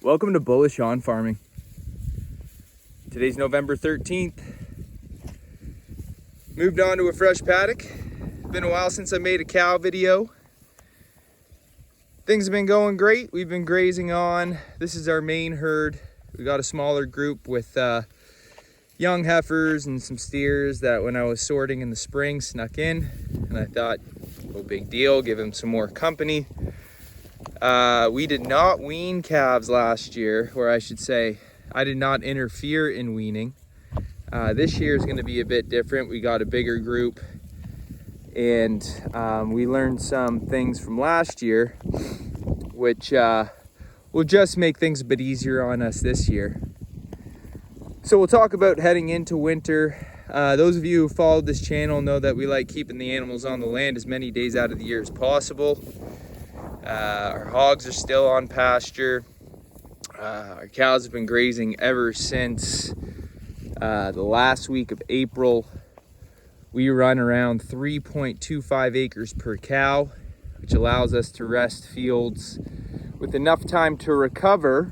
Welcome to Bullish On Farming. Today's November 13th. Moved on to a fresh paddock. Been a while since I made a cow video. Things have been going great. We've been grazing on. This is our main herd. We got a smaller group with young heifers and some steers that when I was sorting in the spring snuck in. And I thought, no big deal, give them some more company. We did not wean calves last year, or I should say, I did not interfere in weaning. This year is going to be a bit different. We got a bigger group, and we learned some things from last year, which will just make things a bit easier on us this year. So we'll talk about heading into winter. Those of you who followed this channel know that we like keeping the animals on the land as many days out of the year as possible. Our hogs are still on pasture. Our cows have been grazing ever since the last week of April. We run around 3.25 acres per cow, which allows us to rest fields with enough time to recover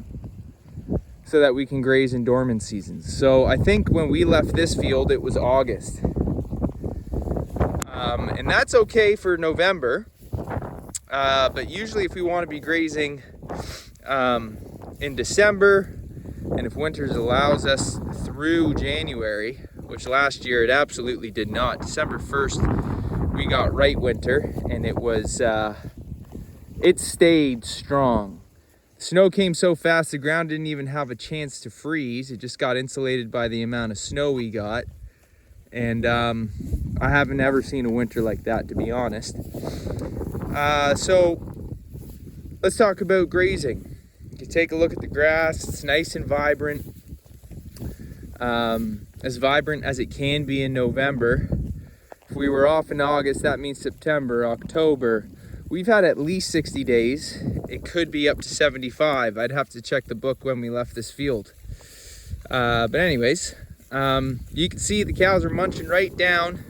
so that we can graze in dormant seasons. So I think when we left this field, it was August. And that's okay for November. But usually if we want to be grazing in December, and if winters allows us through January, which last year it absolutely did not. December 1st, we got right winter, and it was, it stayed strong. Snow came so fast, the ground didn't even have a chance to freeze. It just got insulated by the amount of snow we got. And I haven't ever seen a winter like that, to be honest. So let's talk about grazing. You take a look at the grass. It's nice and vibrant, as vibrant as it can be in November. If we were off in August, that means September, October. We've had at least 60 days. It could be up to 75. I'd have to check the book when we left this field. But anyways, you can see the cows are munching right down.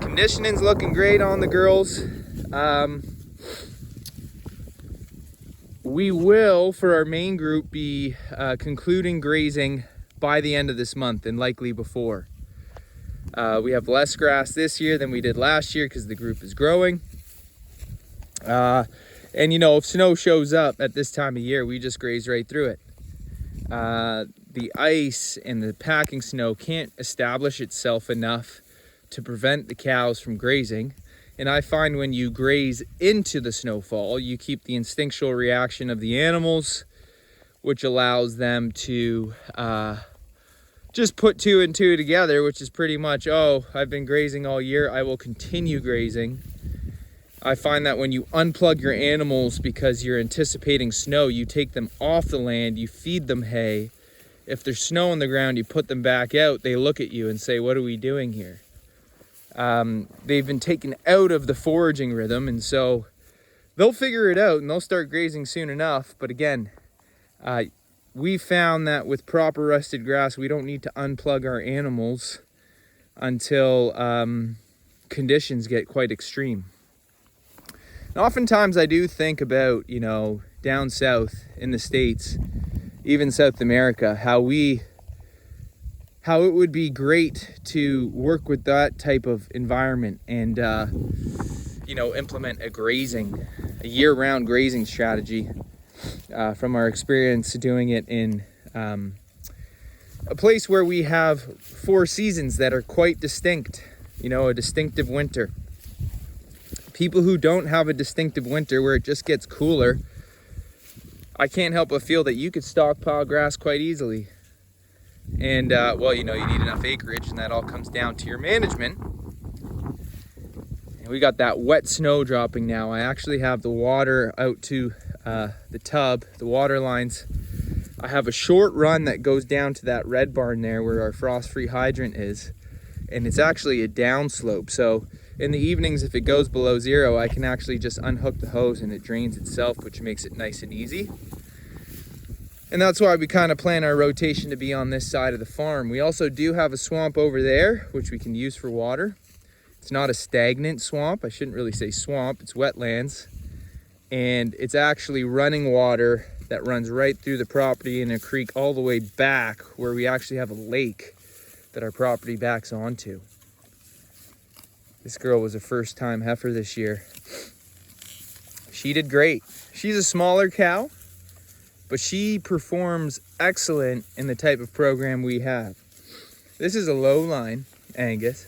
Conditioning's looking great on the girls. We will, for our main group, be concluding grazing by the end of this month and likely before. We have less grass this year than we did last year because the group is growing. And you know, if snow shows up at this time of year, we just graze right through it. The ice and the packing snow can't establish itself enough to prevent the cows from grazing. And I find when you graze into the snowfall, you keep the instinctual reaction of the animals, which allows them to just put two and two together, which is pretty much, oh, I've been grazing all year, I will continue grazing. I find that when you unplug your animals because you're anticipating snow, you take them off the land, you feed them hay. If there's snow on the ground, you put them back out, they look at you and say, what are we doing here? They've been taken out of the foraging rhythm, and so they'll figure it out and they'll start grazing soon enough. But again, we found that with proper rested grass, we don't need to unplug our animals until conditions get quite extreme. And oftentimes I do think about, you know, down south in the States, even South America, how it would be great to work with that type of environment and, you know, implement a year-round grazing strategy from our experience doing it in a place where we have 4 seasons that are quite distinct, you know, a distinctive winter. People who don't have a distinctive winter where it just gets cooler, I can't help but feel that you could stockpile grass quite easily. And, well, you know, you need enough acreage, and that all comes down to your management. And we got that wet snow dropping now. I actually have the water out to the tub, the water lines. I have a short run that goes down to that red barn there where our frost-free hydrant is. And it's actually a downslope. So in the evenings, if it goes below 0, I can actually just unhook the hose and it drains itself, which makes it nice and easy. And that's why we kind of plan our rotation to be on this side of the farm. We also do have a swamp over there, which we can use for water. It's not a stagnant swamp. I shouldn't really say swamp, it's wetlands. And it's actually running water that runs right through the property in a creek all the way back where we actually have a lake that our property backs onto. This girl was a first-time heifer this year. She did great. She's a smaller cow, but she performs excellent in the type of program we have. This is a low line Angus,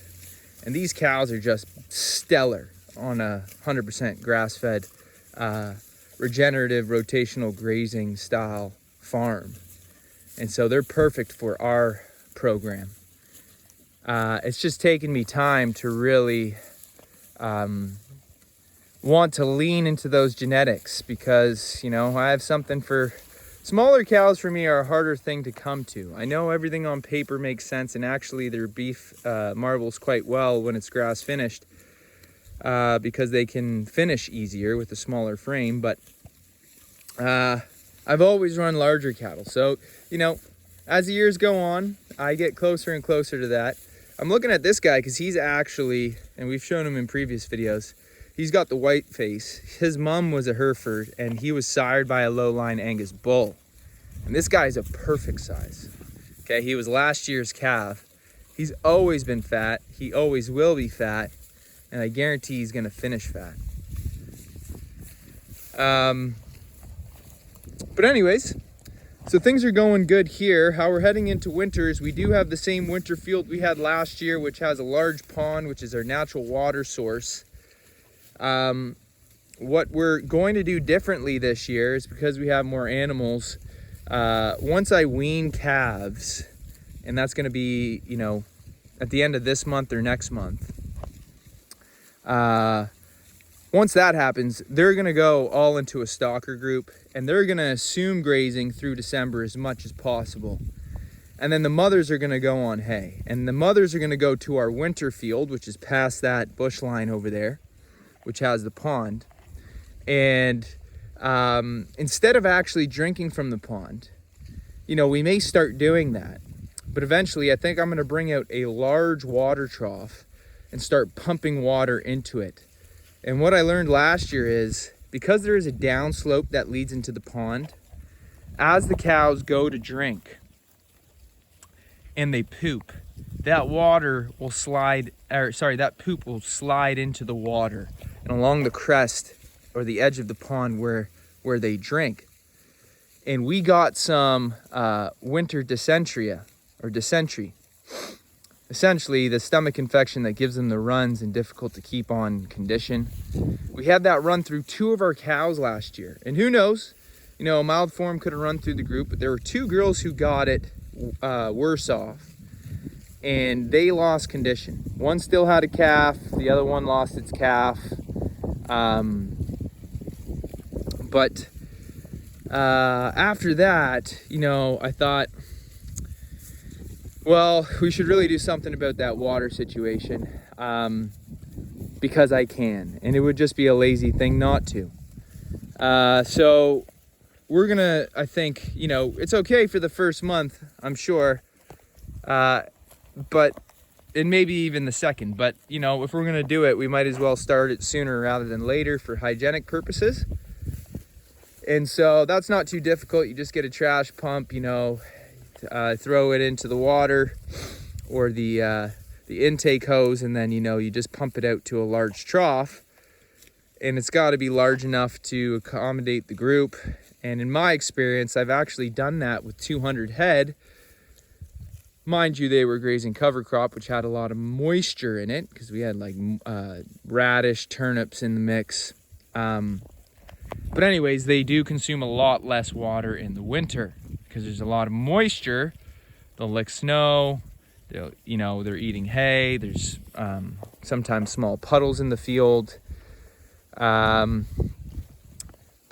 and these cows are just stellar on a 100% grass-fed, regenerative, rotational grazing style farm. And so they're perfect for our program. It's just taken me time to really want to lean into those genetics because, you know, I have something for smaller cows. For me, are a harder thing to come to. I know everything on paper makes sense, and actually their beef marbles quite well when it's grass finished because they can finish easier with a smaller frame. But I've always run larger cattle. So, you know, as the years go on, I get closer and closer to that. I'm looking at this guy because he's actually, and we've shown him in previous videos, he's got the white face. His mom was a Hereford, and he was sired by a low-line Angus bull. And this guy's a perfect size. Okay, he was last year's calf. He's always been fat. He always will be fat. And I guarantee he's going to finish fat. But anyways, so things are going good here. How we're heading into winter is we do have the same winter field we had last year, which has a large pond, which is our natural water source. What we're going to do differently this year is because we have more animals. Once I wean calves, and that's going to be, you know, at the end of this month or next month. Once that happens, they're going to go all into a stalker group, and they're going to assume grazing through December as much as possible. And then the mothers are going to go on hay, and the mothers are going to go to our winter field, which is past that bush line over there, which has the pond. And instead of actually drinking from the pond, you know, we may start doing that. But eventually, I think I'm going to bring out a large water trough and start pumping water into it. And what I learned last year is, because there is a downslope that leads into the pond, as the cows go to drink and they poop, that water will slide, that poop will slide into the water and along the crest or the edge of the pond where they drink. And we got some winter dysentery. Essentially, the stomach infection that gives them the runs and difficult to keep on condition. We had that run through 2 of our cows last year. And who knows, you know, a mild form could have run through the group, but there were 2 girls who got it worse off. And they lost condition. One still had a calf, the other one lost its calf. But after that, you know, I thought, well, we should really do something about that water situation because I can, and it would just be a lazy thing not to. So we're gonna, I think, you know, it's okay for the first month, I'm sure, but and maybe even the second. But, you know, if we're gonna do it, we might as well start it sooner rather than later for hygienic purposes. And so that's not too difficult. You just get a trash pump, you know, throw it into the water or the intake hose, and then, you know, you just pump it out to a large trough, and it's got to be large enough to accommodate the group. And in my experience, I've actually done that with 200 head. Mind you, they were grazing cover crop, which had a lot of moisture in it because we had like radish, turnips in the mix. But anyways, they do consume a lot less water in the winter because there's a lot of moisture. They'll lick snow, you know, they're eating hay. There's sometimes small puddles in the field. But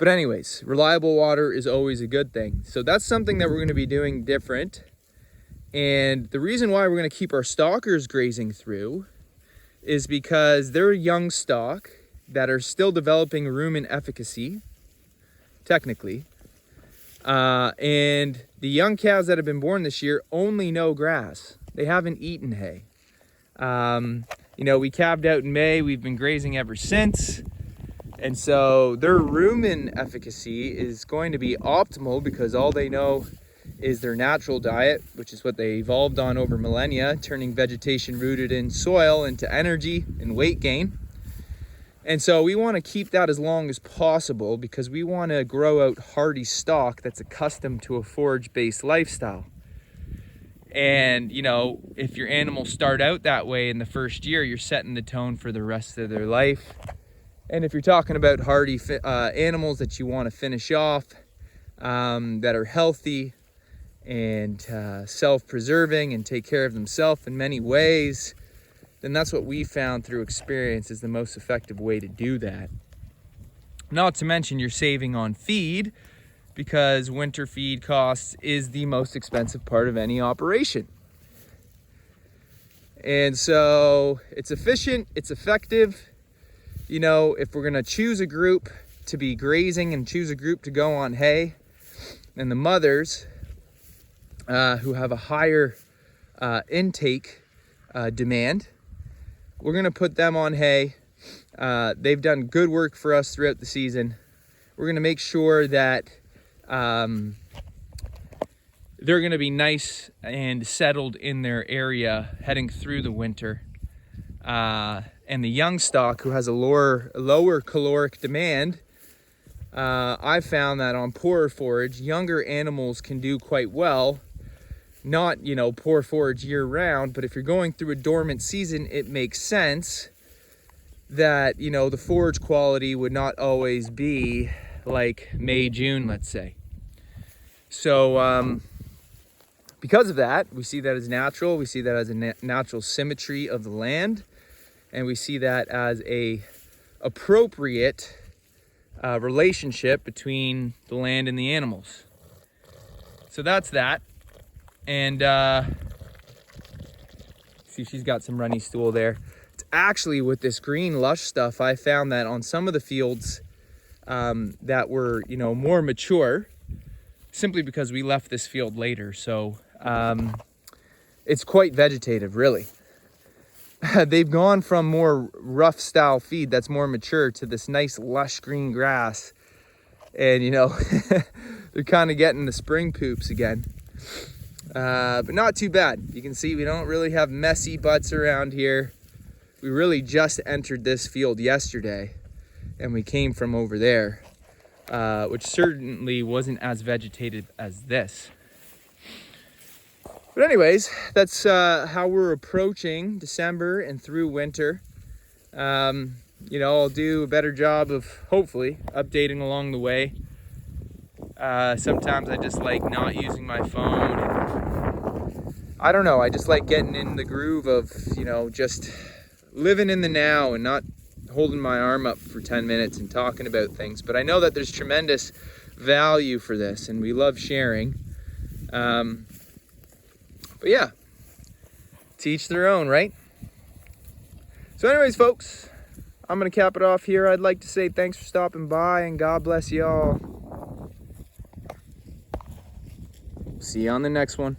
anyways, reliable water is always a good thing. So that's something that we're going to be doing different. And the reason why we're going to keep our stalkers grazing through is because they're a young stock that are still developing rumen efficacy, technically. And the young calves that have been born this year only know grass. They haven't eaten hay. You know, we calved out in May. We've been grazing ever since. And so their rumen efficacy is going to be optimal because all they know is their natural diet, which is what they evolved on over millennia, turning vegetation rooted in soil into energy and weight gain. And so we want to keep that as long as possible because we want to grow out hardy stock that's accustomed to a forage-based lifestyle. And, you know, if your animals start out that way in the first year, you're setting the tone for the rest of their life. And if you're talking about hardy animals that you want to finish off, that are healthy and self-preserving and take care of themselves in many ways, then that's what we found through experience is the most effective way to do that. Not to mention you're saving on feed because winter feed costs is the most expensive part of any operation. And so it's efficient, it's effective. You know, if we're gonna choose a group to be grazing and choose a group to go on hay, and the mothers who have a higher intake demand, we're gonna put them on hay. They've done good work for us throughout the season. We're gonna make sure that they're gonna be nice and settled in their area heading through the winter. And the young stock who has a lower caloric demand, I found that on poorer forage, younger animals can do quite well. Not, you know, poor forage year round, but if you're going through a dormant season, it makes sense that, you know, the forage quality would not always be like May, June, let's say. So because of that, we see that as natural. We see that as a natural symmetry of the land. And we see that as a appropriate relationship between the land and the animals. So that's that. And see, she's got some runny stool there. It's actually with this green lush stuff, I found that on some of the fields that were, you know, more mature, simply because we left this field later. So it's quite vegetative, really. They've gone from more rough style feed that's more mature to this nice lush green grass. And, you know, they're kind of getting the spring poops again. But not too bad. You can see we don't really have messy butts around here. We really just entered this field yesterday and we came from over there, which certainly wasn't as vegetated as this. But anyways, that's how we're approaching December and through winter. You know, I'll do a better job of hopefully updating along the way. Sometimes I just like not using my phone. And I don't know, I just like getting in the groove of, you know, just living in the now and not holding my arm up for 10 minutes and talking about things. But I know that there's tremendous value for this and we love sharing. But yeah, to each their own, right? So anyways, folks, I'm going to cap it off here. I'd like to say thanks for stopping by and God bless y'all. See you on the next one.